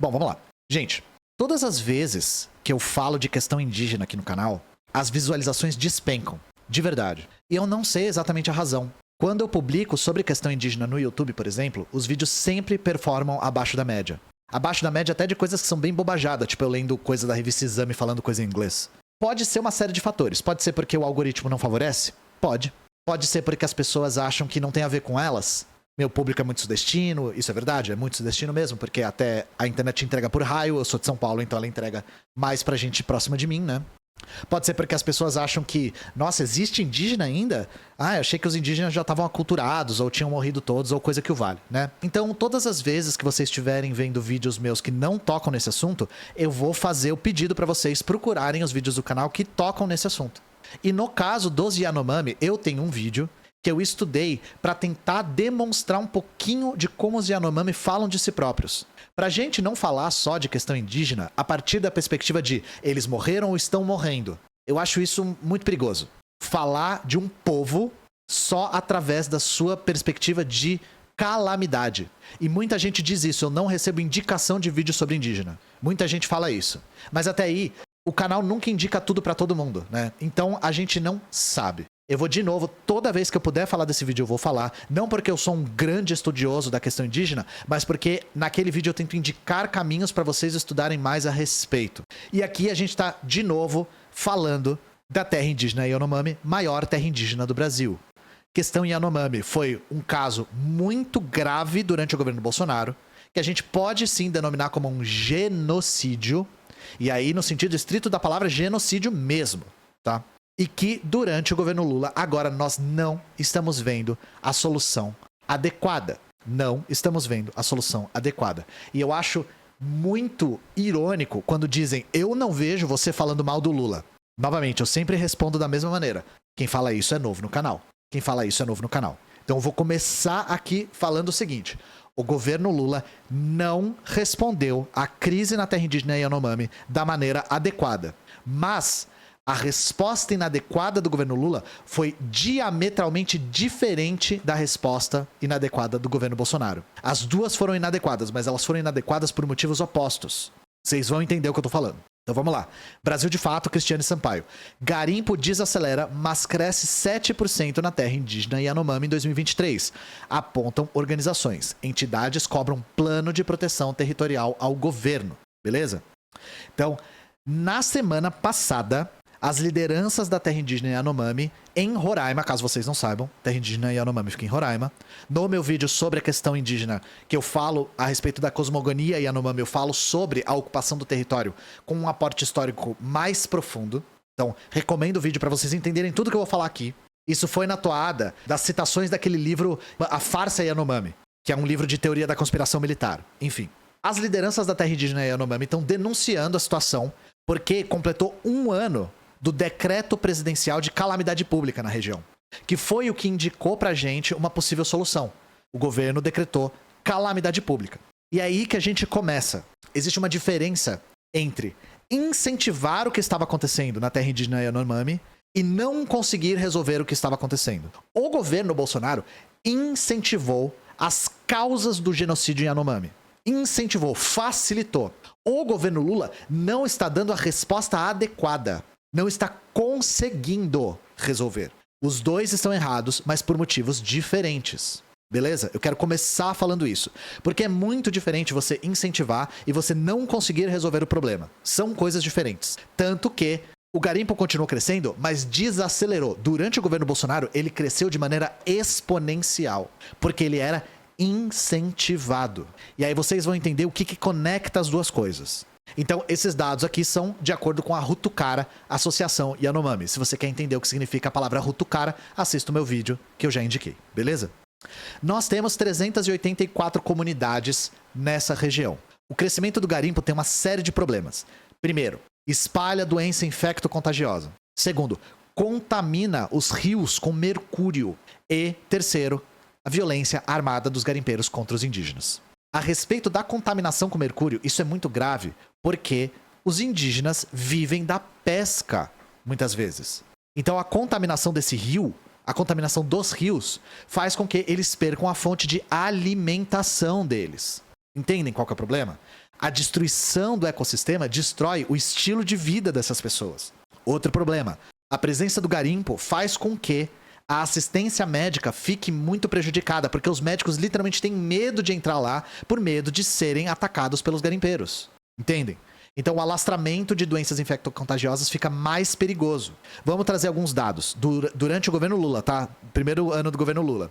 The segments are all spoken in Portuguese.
Bom, vamos lá. Gente, todas as vezes que eu falo de questão indígena aqui no canal, as visualizações despencam. De verdade. E eu não sei exatamente a razão. Quando eu publico sobre questão indígena no YouTube, por exemplo, os vídeos sempre performam abaixo da média. Abaixo da média até de coisas que são bem bobajadas, tipo eu lendo coisa da revista Exame falando coisa em inglês. Pode ser uma série de fatores. Pode ser porque o algoritmo não favorece? Pode. Pode ser porque as pessoas acham que não tem a ver com elas? Meu público é muito sudestino, isso é verdade, é muito sudestino mesmo, porque até a internet entrega por raio, eu sou de São Paulo, então ela entrega mais pra gente próxima de mim, né? Pode ser porque as pessoas acham que, nossa, existe indígena ainda? Ah, eu achei que os indígenas já estavam aculturados, ou tinham morrido todos, ou coisa que o vale, né? Então, todas as vezes que vocês estiverem vendo vídeos meus que não tocam nesse assunto, eu vou fazer o pedido pra vocês procurarem os vídeos do canal que tocam nesse assunto. E no caso dos Yanomami, eu tenho um vídeo que eu estudei para tentar demonstrar um pouquinho de como os Yanomami falam de si próprios. Pra gente não falar só de questão indígena a partir da perspectiva de eles morreram ou estão morrendo. Eu acho isso muito perigoso. Falar de um povo só através da sua perspectiva de calamidade. E muita gente diz isso, eu não recebo indicação de vídeo sobre indígena. Muita gente fala isso. Mas até aí, o canal nunca indica tudo pra todo mundo, né? Então a gente não sabe. Eu vou de novo, toda vez que eu puder falar desse vídeo eu vou falar. Não porque eu sou um grande estudioso da questão indígena, mas porque naquele vídeo eu tento indicar caminhos para vocês estudarem mais a respeito. E aqui a gente tá, de novo, falando da terra indígena Yanomami, maior terra indígena do Brasil. Questão Yanomami foi um caso muito grave durante o governo Bolsonaro, que a gente pode sim denominar como um genocídio, e aí no sentido estrito da palavra genocídio mesmo, tá? E que durante o governo Lula, agora nós não estamos vendo a solução adequada. Não estamos vendo a solução adequada. E eu acho muito irônico quando dizem, eu não vejo você falando mal do Lula. Novamente, eu sempre respondo da mesma maneira. Quem fala isso é novo no canal. Quem fala isso é novo no canal. Então eu vou começar aqui falando o seguinte. O governo Lula não respondeu à crise na terra indígena Yanomami da maneira adequada. Mas a resposta inadequada do governo Lula foi diametralmente diferente da resposta inadequada do governo Bolsonaro. As duas foram inadequadas, mas elas foram inadequadas por motivos opostos. Vocês vão entender o que eu tô falando. Então vamos lá. Brasil de Fato, Cristiane Sampaio. Garimpo desacelera, mas cresce 7% na terra indígena Yanomami em 2023. Apontam organizações. Entidades cobram plano de proteção territorial ao governo. Beleza? Então, na semana passada, as lideranças da terra indígena Yanomami em Roraima, caso vocês não saibam, terra indígena Yanomami fica em Roraima. No meu vídeo sobre a questão indígena, que eu falo a respeito da cosmogonia Yanomami, eu falo sobre a ocupação do território com um aporte histórico mais profundo. Então, recomendo o vídeo para vocês entenderem tudo que eu vou falar aqui. Isso foi na toada das citações daquele livro A Farsa Yanomami, que é um livro de teoria da conspiração militar. Enfim, as lideranças da terra indígena Yanomami estão denunciando a situação porque completou um ano do decreto presidencial de calamidade pública na região, que foi o que indicou pra gente uma possível solução. O governo decretou calamidade pública. E é aí que a gente começa. Existe uma diferença entre incentivar o que estava acontecendo na terra indígena Yanomami e não conseguir resolver o que estava acontecendo. O governo Bolsonaro incentivou as causas do genocídio Yanomami. Incentivou, facilitou. O governo Lula não está dando a resposta adequada. Não está conseguindo resolver. Os dois estão errados, mas por motivos diferentes. Beleza? Eu quero começar falando isso. Porque é muito diferente você incentivar e você não conseguir resolver o problema. São coisas diferentes. Tanto que o garimpo continuou crescendo, mas desacelerou. Durante o governo Bolsonaro, ele cresceu de maneira exponencial. Porque ele era incentivado. E aí vocês vão entender o que conecta as duas coisas. Então, esses dados aqui são de acordo com a Rutucara Associação Yanomami. Se você quer entender o que significa a palavra Rutucara, assista o meu vídeo que eu já indiquei, beleza? Nós temos 384 comunidades nessa região. O crescimento do garimpo tem uma série de problemas. Primeiro, espalha doença infecto-contagiosa. Segundo, contamina os rios com mercúrio. E, terceiro, a violência armada dos garimpeiros contra os indígenas. A respeito da contaminação com mercúrio, isso é muito grave, porque os indígenas vivem da pesca, muitas vezes. Então a contaminação desse rio, a contaminação dos rios, faz com que eles percam a fonte de alimentação deles. Entendem qual que é o problema? A destruição do ecossistema destrói o estilo de vida dessas pessoas. Outro problema, a presença do garimpo faz com que a assistência médica fique muito prejudicada, porque os médicos literalmente têm medo de entrar lá por medo de serem atacados pelos garimpeiros. Entendem? Então o alastramento de doenças infectocontagiosas fica mais perigoso. Vamos trazer alguns dados. Durante o governo Lula, tá? Primeiro ano do governo Lula.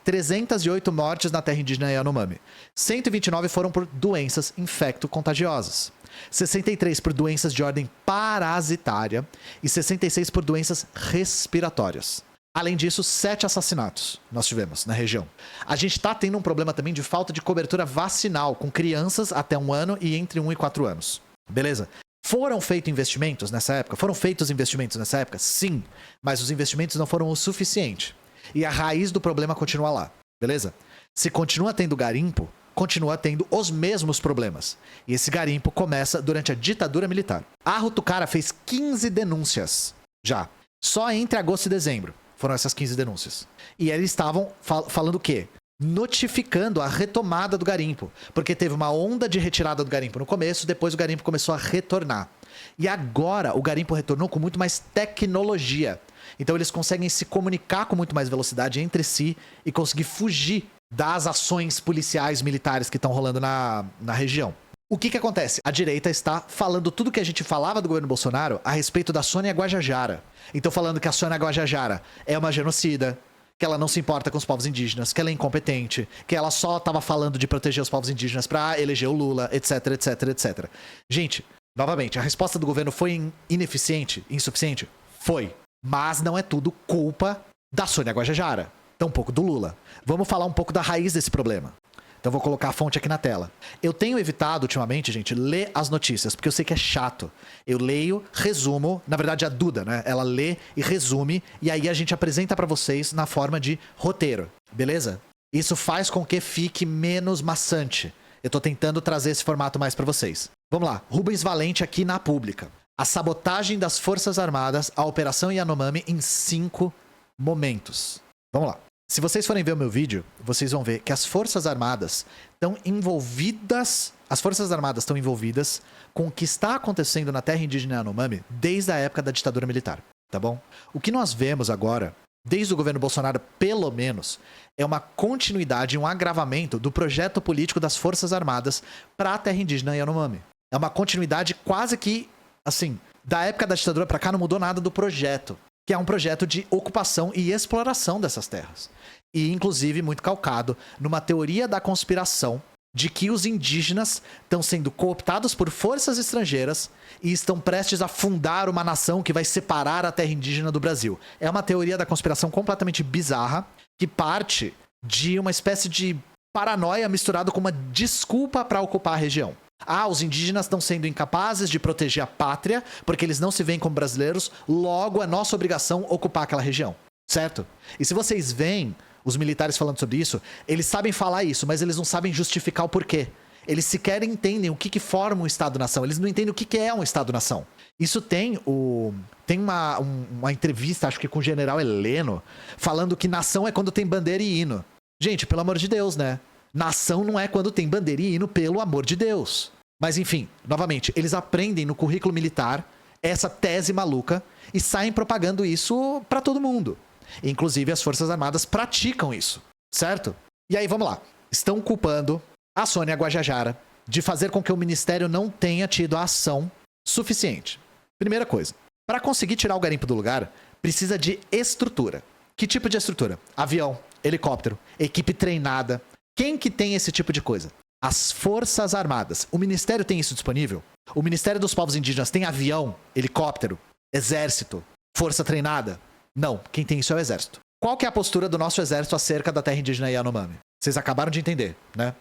308 mortes na terra indígena Yanomami. 129 foram por doenças infectocontagiosas. 63 por doenças de ordem parasitária e 66 por doenças respiratórias. Além disso, 7 assassinatos nós tivemos na região. A gente está tendo um problema também de falta de cobertura vacinal com crianças até 1 ano e entre 1 e 4 anos. Beleza? Foram feitos investimentos nessa época? Sim. Mas os investimentos não foram o suficiente. E a raiz do problema continua lá. Beleza? Se continua tendo garimpo, continua tendo os mesmos problemas. E esse garimpo começa durante a ditadura militar. A Rutucara fez 15 denúncias já. Só entre agosto e dezembro foram essas 15 denúncias. E eles estavam falando o quê? Notificando a retomada do garimpo. Porque teve uma onda de retirada do garimpo no começo, depois o garimpo começou a retornar. E agora o garimpo retornou com muito mais tecnologia. Então eles conseguem se comunicar com muito mais velocidade entre si e conseguir fugir das ações policiais militares que estão rolando na região. O que acontece? A direita está falando tudo que a gente falava do governo Bolsonaro a respeito da Sônia Guajajara. Então falando que a Sônia Guajajara é uma genocida, que ela não se importa com os povos indígenas, que ela é incompetente, que ela só estava falando de proteger os povos indígenas para eleger o Lula, etc, etc, etc. Gente, novamente, a resposta do governo foi ineficiente, insuficiente? Foi. Mas não é tudo culpa da Sônia Guajajara, tampouco do Lula. Vamos falar um pouco da raiz desse problema. Então vou colocar a fonte aqui na tela. Eu tenho evitado ultimamente, gente, ler as notícias, porque eu sei que é chato. Eu leio, resumo, na verdade a Duda, né? Ela lê e resume, e aí a gente apresenta pra vocês na forma de roteiro, beleza? Isso faz com que fique menos maçante. Eu tô tentando trazer esse formato mais pra vocês. Vamos lá, Rubens Valente aqui na Pública. A sabotagem das Forças Armadas, a Operação Yanomami em 5 momentos. Vamos lá. Se vocês forem ver o meu vídeo, vocês vão ver que as Forças Armadas estão envolvidas... As Forças Armadas estão envolvidas com o que está acontecendo na terra indígena Yanomami desde a época da ditadura militar, tá bom? O que nós vemos agora, desde o governo Bolsonaro, pelo menos, é uma continuidade, um agravamento do projeto político das Forças Armadas para a terra indígena Yanomami. É uma continuidade quase que, assim, da época da ditadura para cá não mudou nada do projeto, que é um projeto de ocupação e exploração dessas terras. E, inclusive, muito calcado numa teoria da conspiração de que os indígenas estão sendo cooptados por forças estrangeiras e estão prestes a fundar uma nação que vai separar a terra indígena do Brasil. É uma teoria da conspiração completamente bizarra, que parte de uma espécie de paranoia misturada com uma desculpa para ocupar a região. Ah, os indígenas estão sendo incapazes de proteger a pátria porque eles não se veem como brasileiros, logo é nossa obrigação ocupar aquela região, certo? E se vocês veem os militares falando sobre isso, eles sabem falar isso, mas eles não sabem justificar o porquê. Eles sequer entendem o que forma um Estado-nação, eles não entendem o que é um Estado-nação. Isso tem uma entrevista, acho que com o general Heleno, falando que nação é quando tem bandeira e hino. Gente, pelo amor de Deus, né? Nação não é quando tem bandeira e hino, pelo amor de Deus. Mas enfim, novamente, eles aprendem no currículo militar essa tese maluca e saem propagando isso pra todo mundo. Inclusive as Forças Armadas praticam isso, certo? E aí, vamos lá. Estão culpando a Sônia Guajajara de fazer com que o Ministério não tenha tido a ação suficiente. Primeira coisa, para conseguir tirar o garimpo do lugar, precisa de estrutura. Que tipo de estrutura? Avião, helicóptero, equipe treinada. Quem que tem esse tipo de coisa? As Forças Armadas. O Ministério tem isso disponível? O Ministério dos Povos Indígenas tem avião, helicóptero, exército, força treinada? Não, quem tem isso é o exército. Qual que é a postura do nosso exército acerca da terra indígena Yanomami? Vocês acabaram de entender, né?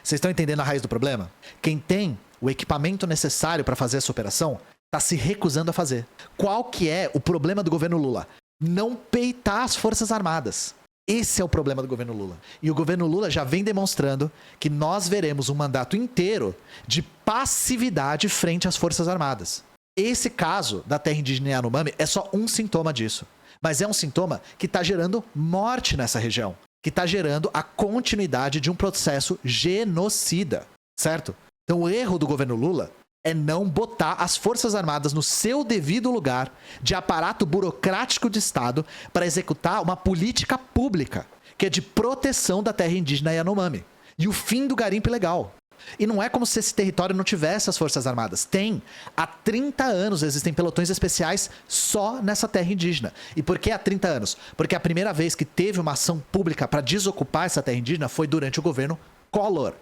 Vocês estão entendendo a raiz do problema? Quem tem o equipamento necessário para fazer essa operação está se recusando a fazer. Qual que é o problema do governo Lula? Não peitar as Forças Armadas. Esse é o problema do governo Lula. E o governo Lula já vem demonstrando que nós veremos um mandato inteiro de passividade frente às Forças Armadas. Esse caso da terra indígena Yanomami é só um sintoma disso. Mas é um sintoma que está gerando morte nessa região. Que está gerando a continuidade de um processo genocida. Certo? Então o erro do governo Lula é não botar as Forças Armadas no seu devido lugar de aparato burocrático de Estado para executar uma política pública, que é de proteção da terra indígena Yanomami. E o fim do garimpo ilegal. E não é como se esse território não tivesse as Forças Armadas. Tem. Há 30 anos existem pelotões especiais só nessa terra indígena. E por que há 30 anos? Porque a primeira vez que teve uma ação pública para desocupar essa terra indígena foi durante o governo Collor.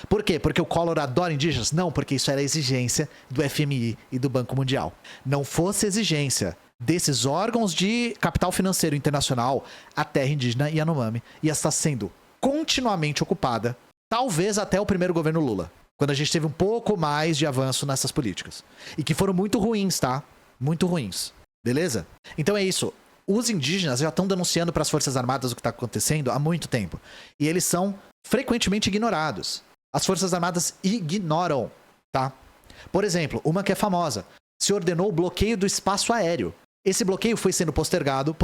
Por quê? Porque o Collor adora indígenas? Não, porque isso era exigência do FMI e do Banco Mundial. Não fosse exigência desses órgãos de capital financeiro internacional, a terra indígena Yanomami ia estar sendo continuamente ocupada, talvez até o primeiro governo Lula, quando a gente teve um pouco mais de avanço nessas políticas. E que foram muito ruins, tá? Muito ruins. Beleza? Então é isso. Os indígenas já estão denunciando para as Forças Armadas o que está acontecendo há muito tempo. E eles são frequentemente ignorados. As Forças Armadas ignoram, tá? Por exemplo, uma que é famosa. Se ordenou o bloqueio do espaço aéreo. Esse bloqueio foi sendo postergado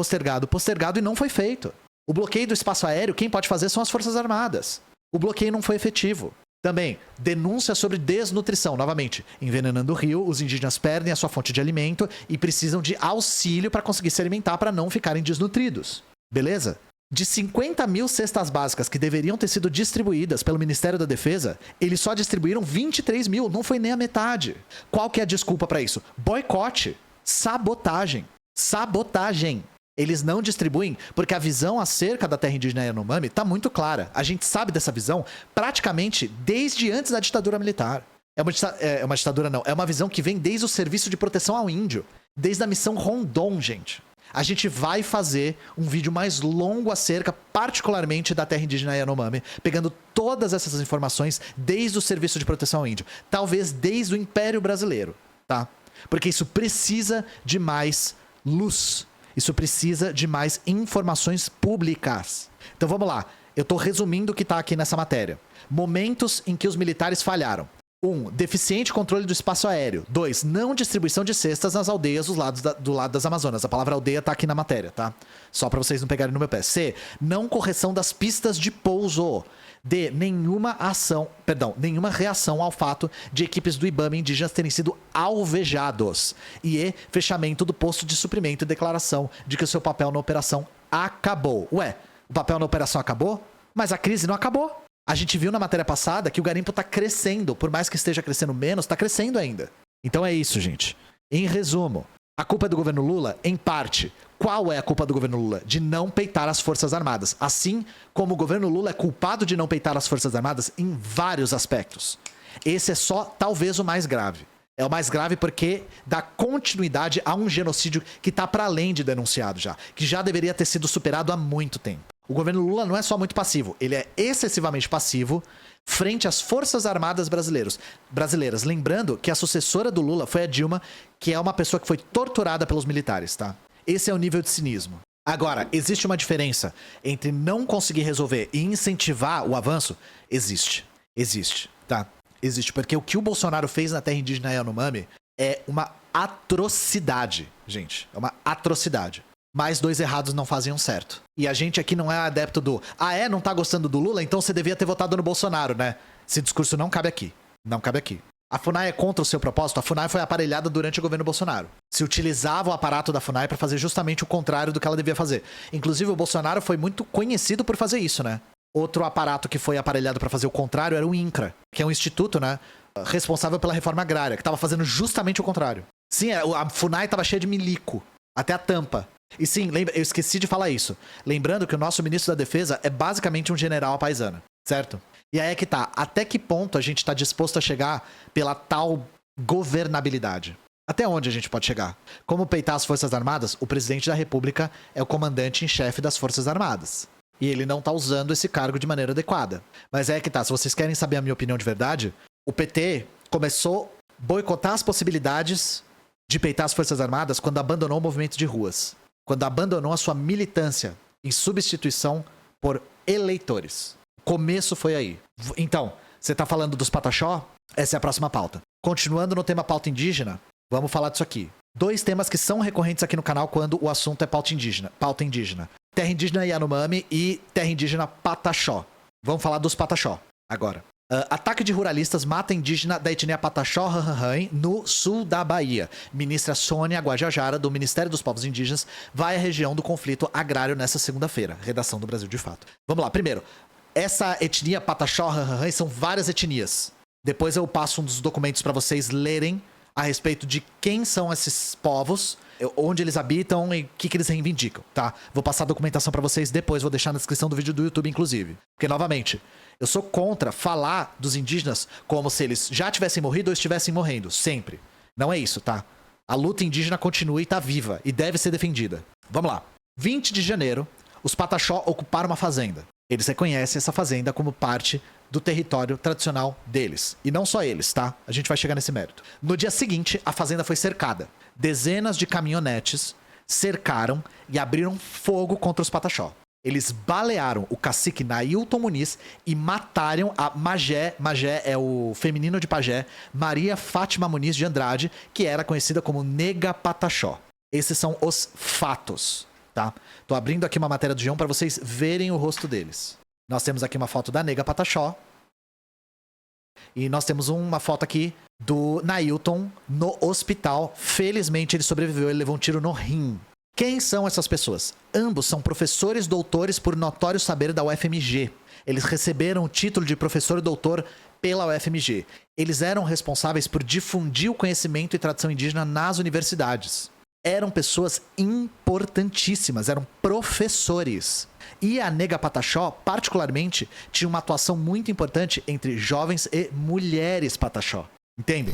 e não foi feito. O bloqueio do espaço aéreo, quem pode fazer são as Forças Armadas. O bloqueio não foi efetivo. Também, denúncia sobre desnutrição. Novamente, envenenando o rio, os indígenas perdem a sua fonte de alimento e precisam de auxílio para conseguir se alimentar para não ficarem desnutridos. Beleza? De 50 mil cestas básicas que deveriam ter sido distribuídas pelo Ministério da Defesa, eles só distribuíram 23 mil, não foi nem a metade. Qual que é a desculpa para isso? Boicote, sabotagem. Sabotagem. Eles não distribuem porque a visão acerca da terra indígena Yanomami está muito clara. A gente sabe dessa visão praticamente desde antes da ditadura militar. É uma ditadura não, é uma visão que vem desde o Serviço de Proteção ao Índio, desde a missão Rondon, gente. A gente vai fazer um vídeo mais longo acerca, particularmente da terra indígena Yanomami, pegando todas essas informações desde o Serviço de Proteção ao Índio. Talvez desde o Império Brasileiro, tá? Porque isso precisa de mais luz. Isso precisa de mais informações públicas. Então vamos lá. Eu estou resumindo o que está aqui nessa matéria. Momentos em que os militares falharam. 1. Deficiente controle do espaço aéreo. 2. Não distribuição de cestas nas aldeias do lado das Amazonas. A palavra aldeia tá aqui na matéria, tá? Só para vocês não pegarem no meu pé. C. Não correção das pistas de pouso. D. Nenhuma reação ao fato de equipes do IBAMA indígenas terem sido alvejados. E E. Fechamento do posto de suprimento e declaração de que o seu papel na operação acabou. Ué, o papel na operação acabou? Mas a crise não acabou. A gente viu na matéria passada que o garimpo tá crescendo. Por mais que esteja crescendo menos, tá crescendo ainda. Então é isso, gente. Em resumo, a culpa é do governo Lula, em parte. Qual é a culpa do governo Lula? De não peitar as Forças Armadas. Assim como o governo Lula é culpado de não peitar as Forças Armadas em vários aspectos. Esse é só, talvez, o mais grave. É o mais grave porque dá continuidade a um genocídio que tá para além de denunciado já. Que já deveria ter sido superado há muito tempo. O governo Lula não é só muito passivo, ele é excessivamente passivo frente às Forças Armadas brasileiras. Lembrando que a sucessora do Lula foi a Dilma, que é uma pessoa que foi torturada pelos militares, tá? Esse é o nível de cinismo. Agora, existe uma diferença entre não conseguir resolver e incentivar o avanço? Existe, tá? Existe, porque o que o Bolsonaro fez na terra indígena Yanomami é uma atrocidade, gente. É uma atrocidade. Mas 2 errados não fazem um certo. E a gente aqui não é adepto do não tá gostando do Lula, então você devia ter votado no Bolsonaro, né? Esse discurso não cabe aqui. Não cabe aqui. A FUNAI é contra o seu propósito? A FUNAI foi aparelhada durante o governo Bolsonaro. Se utilizava o aparato da FUNAI para fazer justamente o contrário do que ela devia fazer. Inclusive, o Bolsonaro foi muito conhecido por fazer isso, né? Outro aparato que foi aparelhado para fazer o contrário era o INCRA, que é um instituto, né? Responsável pela reforma agrária, que estava fazendo justamente o contrário. Sim, a FUNAI estava cheia de milico. Até a tampa. E sim, eu esqueci de falar isso. Lembrando que o nosso ministro da Defesa é basicamente um general à paisana, certo? E aí é que tá. Até que ponto a gente tá disposto a chegar pela tal governabilidade? Até onde a gente pode chegar? Como peitar as Forças Armadas? O presidente da República é o comandante em chefe das Forças Armadas. E ele não tá usando esse cargo de maneira adequada. Mas é que tá. Se vocês querem saber a minha opinião de verdade, o PT começou a boicotar as possibilidades de peitar as Forças Armadas quando abandonou o movimento de ruas. Quando abandonou a sua militância em substituição por eleitores. O começo foi aí. Então, você tá falando dos Pataxó? Essa é a próxima pauta. Continuando no tema pauta indígena, vamos falar disso aqui. 2 temas que são recorrentes aqui no canal quando o assunto é pauta indígena. Terra indígena Yanomami e terra indígena Pataxó. Vamos falar dos Pataxó agora. Ataque de ruralistas mata indígena da etnia Pataxó Rarrãe no sul da Bahia. Ministra Sônia Guajajara, do Ministério dos Povos Indígenas, vai à região do conflito agrário nessa segunda-feira. Redação do Brasil de Fato. Vamos lá, primeiro. Essa etnia Pataxó Rarrãe são várias etnias. Depois eu passo um dos documentos para vocês lerem a respeito de quem são esses povos, onde eles habitam e o que eles reivindicam, tá? Vou passar a documentação para vocês depois, vou deixar na descrição do vídeo do YouTube, inclusive. Porque, novamente, eu sou contra falar dos indígenas como se eles já tivessem morrido ou estivessem morrendo, sempre. Não é isso, tá? A luta indígena continua e tá viva, e deve ser defendida. Vamos lá. 20 de janeiro, os Pataxó ocuparam uma fazenda. Eles reconhecem essa fazenda como parte do território tradicional deles. E não só eles, tá? A gente vai chegar nesse mérito. No dia seguinte, a fazenda foi cercada. Dezenas de caminhonetes cercaram e abriram fogo contra os Pataxó. Eles balearam o cacique Nailton Muniz e mataram a Magé é o feminino de pajé, Maria Fátima Muniz de Andrade, que era conhecida como Nega Pataxó. Esses são os fatos, tá? Tô abrindo aqui uma matéria do G1 para vocês verem o rosto deles. Nós temos aqui uma foto da Nega Pataxó. E nós temos uma foto aqui do Nailton no hospital. Felizmente ele sobreviveu, ele levou um tiro no rim. Quem são essas pessoas? Ambos são professores doutores por notório saber da UFMG. Eles receberam o título de professor e doutor pela UFMG. Eles eram responsáveis por difundir o conhecimento e tradição indígena nas universidades. Eram pessoas importantíssimas, eram professores. E a Nega Pataxó, particularmente, tinha uma atuação muito importante entre jovens e mulheres Pataxó. Entende?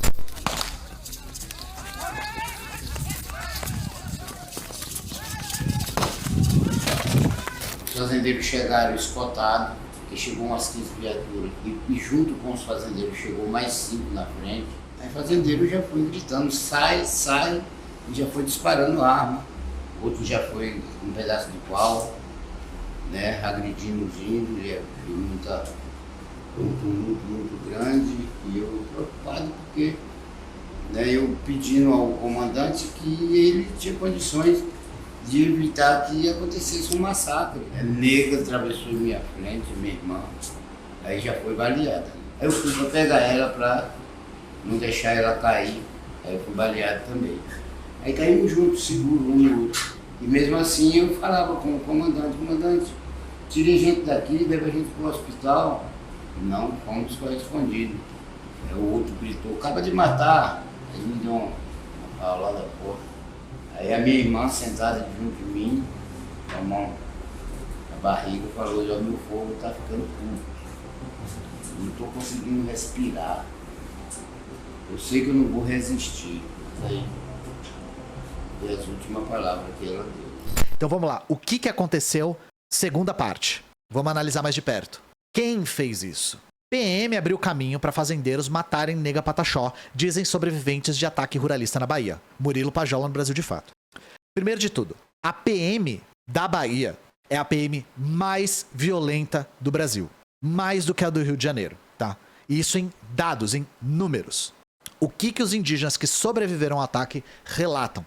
Os fazendeiros chegaram escotados, que chegou umas 15 viaturas, e junto com os fazendeiros chegou mais 5 na frente. Aí o fazendeiro já foi gritando, sai, sai, e já foi disparando arma. Outro já foi com um pedaço de pau, né, agredindo os índios, e foi um tumulto muito grande, e eu preocupado porque, né, eu pedindo ao comandante que ele tinha condições de evitar que acontecesse um massacre. A nega atravessou em minha frente, minha irmã, aí já foi baleada. Aí eu fui para pegar ela para não deixar ela cair, aí eu fui baleado também. Aí caímos juntos, seguro, um no outro. E mesmo assim eu falava com o comandante, tire a gente daqui, leva a gente para o hospital. Não, fomos correspondidos. Aí o outro gritou, acaba de matar. Aí me deu uma paulada da porta. Aí a minha irmã sentada junto de mim, com a mão na barriga, falou, já meu fogo tá ficando curto. Não estou conseguindo respirar. Eu sei que eu não vou resistir. Aí foi as últimas palavras que ela deu. Então vamos lá. O que aconteceu? Segunda parte. Vamos analisar mais de perto. Quem fez isso? PM abriu caminho para fazendeiros matarem Nega Pataxó, dizem sobreviventes de ataque ruralista na Bahia. Murilo Pajola no Brasil de Fato. Primeiro de tudo, a PM da Bahia é a PM mais violenta do Brasil. Mais do que a do Rio de Janeiro, tá? Isso em dados, em números. O que os indígenas que sobreviveram ao ataque relatam?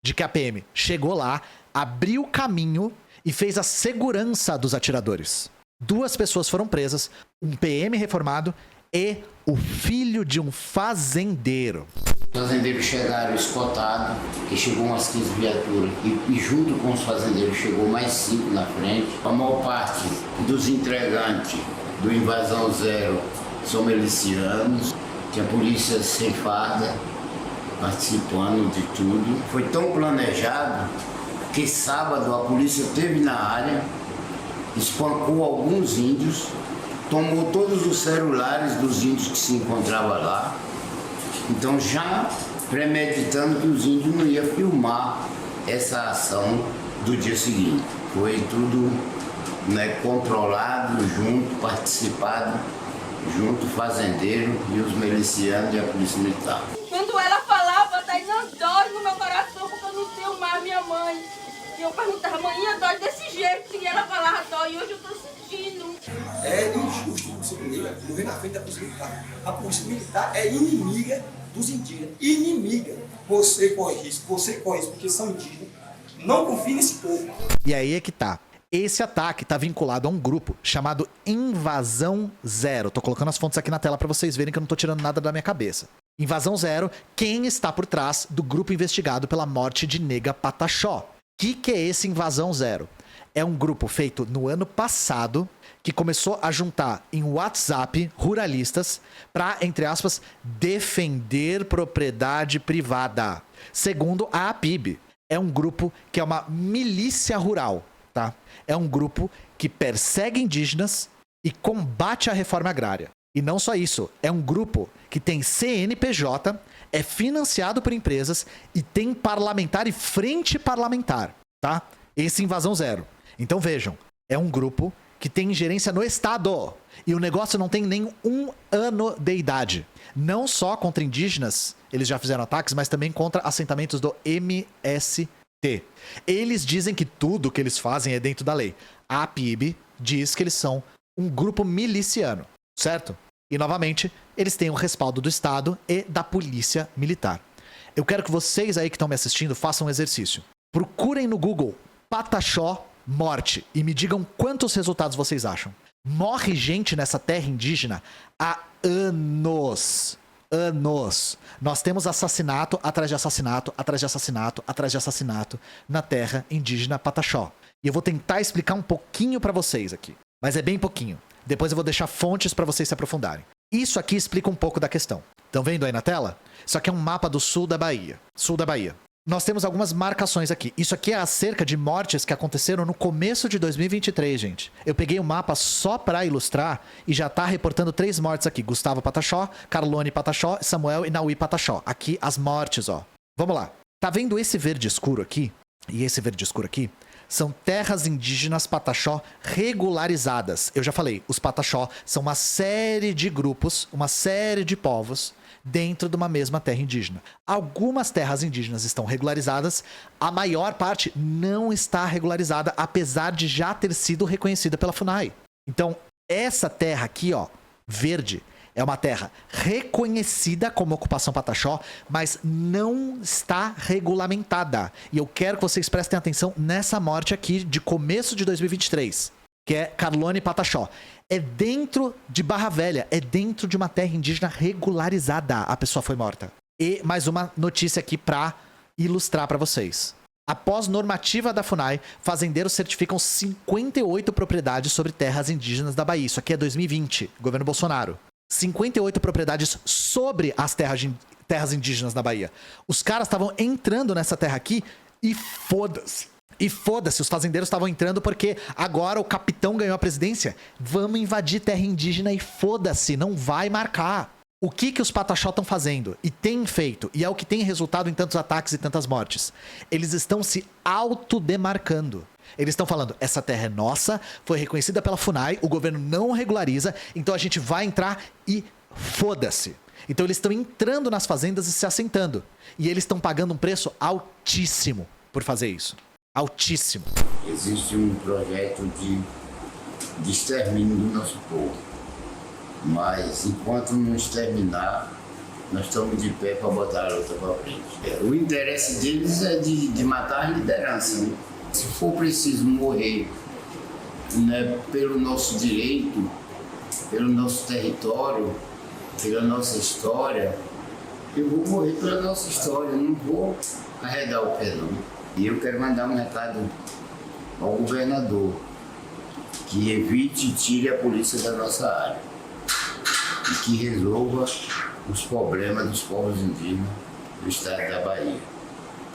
De que a PM chegou lá, abriu caminho e fez a segurança dos atiradores. 2 pessoas foram presas, um PM reformado e o filho de um fazendeiro. Os fazendeiros chegaram escotados, que chegou umas 15 viaturas, e junto com os fazendeiros chegou mais 5 na frente. A maior parte dos entregantes do Invasão Zero são milicianos, tinha polícia sem farda participando de tudo. Foi tão planejado que sábado a polícia esteve na área, espancou alguns índios, tomou todos os celulares dos índios que se encontravam lá. Então já premeditando que os índios não iam filmar essa ação do dia seguinte. Foi tudo, né, controlado junto, participado junto, fazendeiro e os milicianos e a polícia militar. Quando ela falava, Tainá, dói no meu coração porque eu não tenho mais minha mãe. E eu perguntava, mãe, dói desse jeito, e ela falava, dói, e hoje eu tô sentindo. É injusto você morrer na frente da polícia militar. A polícia militar é inimiga dos indígenas. Inimiga. Você corre isso, porque são indígenas. Não confie nesse povo. E aí é que tá. Esse ataque está vinculado a um grupo chamado Invasão Zero. Tô colocando as fontes aqui na tela para vocês verem que eu não tô tirando nada da minha cabeça. Invasão Zero, quem está por trás do grupo investigado pela morte de Nega Pataxó. O que é esse Invasão Zero? É um grupo feito no ano passado que começou a juntar em WhatsApp ruralistas para, entre aspas, defender propriedade privada. Segundo a APIB, é um grupo que é uma milícia rural, tá? É um grupo que persegue indígenas e combate a reforma agrária. E não só isso, é um grupo que tem CNPJ, é financiado por empresas e tem parlamentar e frente parlamentar, tá? Esse Invasão Zero. Então vejam, é um grupo que tem ingerência no Estado. E o negócio não tem nem 1 ano de idade. Não só contra indígenas, eles já fizeram ataques, mas também contra assentamentos do MST. Eles dizem que tudo que eles fazem é dentro da lei. A APIB diz que eles são um grupo miliciano, certo? E, novamente, eles têm o respaldo do Estado e da Polícia Militar. Eu quero que vocês aí que estão me assistindo façam um exercício. Procurem no Google Pataxó morte e me digam quantos resultados vocês acham. Morre gente nessa terra indígena há anos. Anos. Nós temos assassinato atrás de assassinato, atrás de assassinato, atrás de assassinato na terra indígena Pataxó. E eu vou tentar explicar um pouquinho pra vocês aqui. Mas é bem pouquinho. Depois eu vou deixar fontes pra vocês se aprofundarem. Isso aqui explica um pouco da questão. Estão vendo aí na tela? Isso aqui é um mapa do sul da Bahia. Sul da Bahia. Nós temos algumas marcações aqui. Isso aqui é acerca de mortes que aconteceram no começo de 2023, gente. Eu peguei o mapa só pra ilustrar e já tá reportando 3 mortes aqui. Gustavo Pataxó, Carlone Pataxó, Samuel e Naui Pataxó. Aqui as mortes, ó. Vamos lá. Tá vendo esse verde escuro aqui? E esse verde escuro aqui? São terras indígenas Pataxó regularizadas. Eu já falei, os Pataxó são uma série de grupos, uma série de povos dentro de uma mesma terra indígena. Algumas terras indígenas estão regularizadas, a maior parte não está regularizada, apesar de já ter sido reconhecida pela FUNAI. Então, essa terra aqui, ó, verde, é uma terra reconhecida como ocupação Pataxó, mas não está regulamentada. E eu quero que vocês prestem atenção nessa morte aqui de começo de 2023, que é Carlone Pataxó. É dentro de Barra Velha, é dentro de uma terra indígena regularizada. A pessoa foi morta. E mais uma notícia aqui para ilustrar para vocês. Após normativa da FUNAI, fazendeiros certificam 58 propriedades sobre terras indígenas da Bahia. Isso aqui é 2020, governo Bolsonaro. 58 propriedades sobre as terras indígenas da Bahia. Os caras estavam entrando nessa terra aqui e foda-se. E foda-se, os fazendeiros estavam entrando porque agora o capitão ganhou a presidência. Vamos invadir terra indígena e foda-se, não vai marcar. O que os Pataxó estão fazendo? E tem feito, e é o que tem resultado em tantos ataques e tantas mortes. Eles estão se autodemarcando. Eles estão falando, essa terra é nossa, foi reconhecida pela FUNAI, o governo não regulariza, então a gente vai entrar e foda-se. Então eles estão entrando nas fazendas e se assentando. E eles estão pagando um preço altíssimo por fazer isso. Altíssimo. Existe um projeto de extermínio do nosso povo. Mas enquanto não exterminar, nós estamos de pé para botar a luta para frente. O interesse deles é de matar a liderança, né? Se for preciso morrer, né, pelo nosso direito, pelo nosso território, pela nossa história, eu vou morrer pela nossa história, eu não vou carregar o pé não. E eu quero mandar um recado ao governador, que evite e tire a polícia da nossa área e que resolva os problemas dos povos indígenas do estado da Bahia.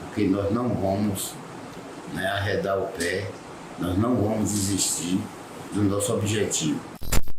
Porque nós não vamos, né, arredar o pé, nós não vamos desistir do nosso objetivo.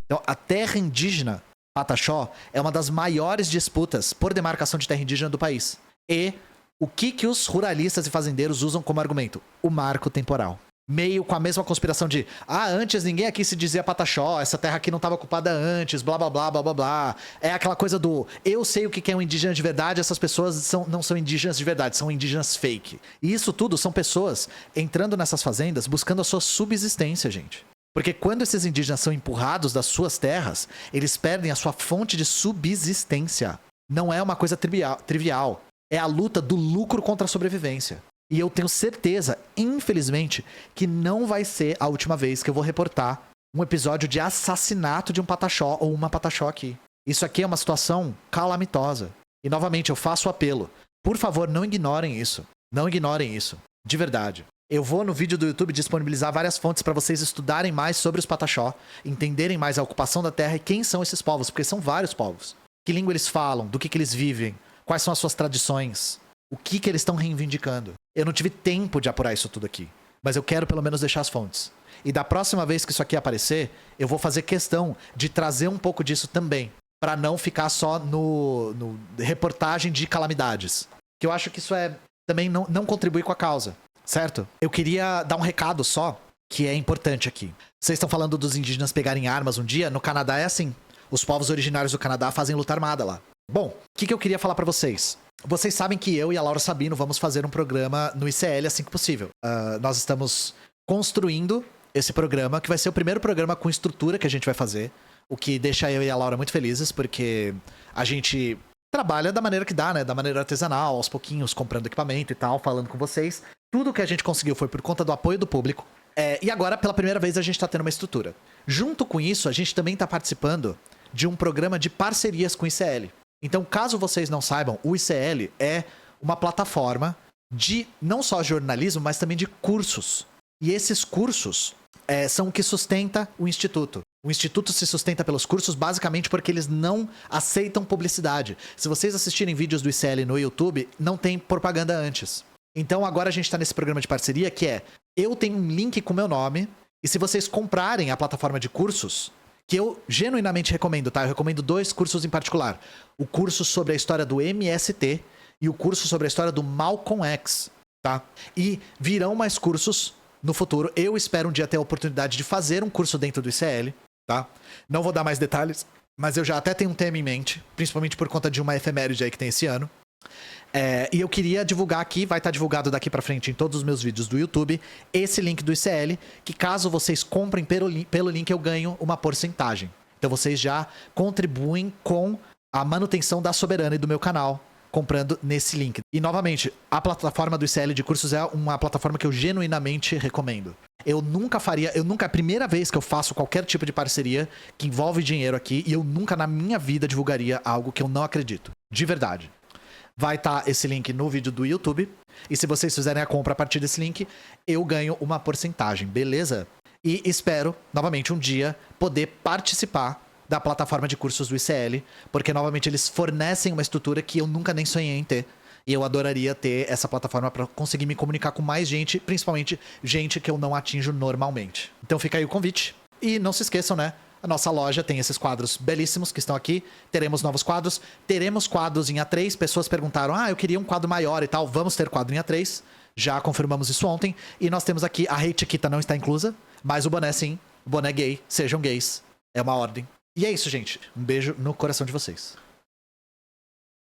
Então, a terra indígena Pataxó é uma das maiores disputas por demarcação de terra indígena do país. E o que os ruralistas e fazendeiros usam como argumento? O marco temporal. Meio com a mesma conspiração de antes ninguém aqui se dizia Pataxó, essa terra aqui não estava ocupada antes, blá blá blá blá blá blá. É aquela coisa do eu sei o que é um indígena de verdade, essas pessoas não são indígenas de verdade, são indígenas fake. E isso tudo são pessoas entrando nessas fazendas buscando a sua subsistência, gente. Porque quando esses indígenas são empurrados das suas terras, eles perdem a sua fonte de subsistência. Não é uma coisa trivial. É a luta do lucro contra a sobrevivência. E eu tenho certeza, infelizmente, que não vai ser a última vez que eu vou reportar um episódio de assassinato de um pataxó ou uma pataxó aqui. Isso aqui é uma situação calamitosa. E novamente, eu faço o apelo. Por favor, não ignorem isso. Não ignorem isso. De verdade. Eu vou no vídeo do YouTube disponibilizar várias fontes para vocês estudarem mais sobre os pataxó, entenderem mais a ocupação da terra e quem são esses povos, porque são vários povos. Que língua eles falam, do que eles vivem, quais são as suas tradições, o que eles estão reivindicando. Eu não tive tempo de apurar isso tudo aqui, mas eu quero pelo menos deixar as fontes. E da próxima vez que isso aqui aparecer, eu vou fazer questão de trazer um pouco disso também, para não ficar só no reportagem de calamidades. Que eu acho que isso também não contribui com a causa, certo? Eu queria dar um recado só, que é importante aqui. Vocês estão falando dos indígenas pegarem armas um dia? No Canadá é assim. Os povos originários do Canadá fazem luta armada lá. Bom, o que eu queria falar pra vocês? Vocês sabem que eu e a Laura Sabino vamos fazer um programa no ICL assim que possível. Nós estamos construindo esse programa, que vai ser o primeiro programa com estrutura que a gente vai fazer. O que deixa eu e a Laura muito felizes, porque a gente trabalha da maneira que dá, né? Da maneira artesanal, aos pouquinhos, comprando equipamento e tal, falando com vocês. Tudo que a gente conseguiu foi por conta do apoio do público. E agora, pela primeira vez, a gente tá tendo uma estrutura. Junto com isso, a gente também tá participando de um programa de parcerias com o ICL. Então, caso vocês não saibam, o ICL é uma plataforma de não só jornalismo, mas também de cursos. E esses cursos são o que sustenta o Instituto. O Instituto se sustenta pelos cursos basicamente porque eles não aceitam publicidade. Se vocês assistirem vídeos do ICL no YouTube, não tem propaganda antes. Então agora a gente está nesse programa de parceria que eu tenho um link com o meu nome, e se vocês comprarem a plataforma de cursos, que eu genuinamente recomendo, tá? Eu recomendo 2 cursos em particular. O curso sobre a história do MST e o curso sobre a história do Malcolm X, tá? E virão mais cursos no futuro. Eu espero um dia ter a oportunidade de fazer um curso dentro do ICL, tá? Não vou dar mais detalhes, mas eu já até tenho um tema em mente, principalmente por conta de uma efeméride aí que tem esse ano. E eu queria divulgar aqui, vai estar divulgado daqui pra frente em todos os meus vídeos do YouTube, esse link do ICL, que caso vocês comprem pelo link eu ganho uma porcentagem. Então vocês já contribuem com a manutenção da Soberana e do meu canal, comprando nesse link. E novamente, a plataforma do ICL de cursos é uma plataforma que eu genuinamente recomendo. Eu nunca é a primeira vez que eu faço qualquer tipo de parceria que envolve dinheiro aqui, e eu nunca na minha vida divulgaria algo que eu não acredito. De verdade. Vai estar esse link no vídeo do YouTube. E se vocês fizerem a compra a partir desse link, eu ganho uma porcentagem, beleza? E espero, novamente, um dia poder participar da plataforma de cursos do ICL, porque, novamente, eles fornecem uma estrutura que eu nunca nem sonhei em ter. E eu adoraria ter essa plataforma para conseguir me comunicar com mais gente, principalmente gente que eu não atinjo normalmente. Então fica aí o convite. E não se esqueçam, né? A nossa loja tem esses quadros belíssimos que estão aqui. Teremos novos quadros. Teremos quadros em A3. Pessoas perguntaram, eu queria um quadro maior e tal. Vamos ter quadro em A3. Já confirmamos isso ontem. E nós temos aqui, a etiqueta não está inclusa, mas o boné sim. O boné gay. Sejam gays. É uma ordem. E é isso, gente. Um beijo no coração de vocês.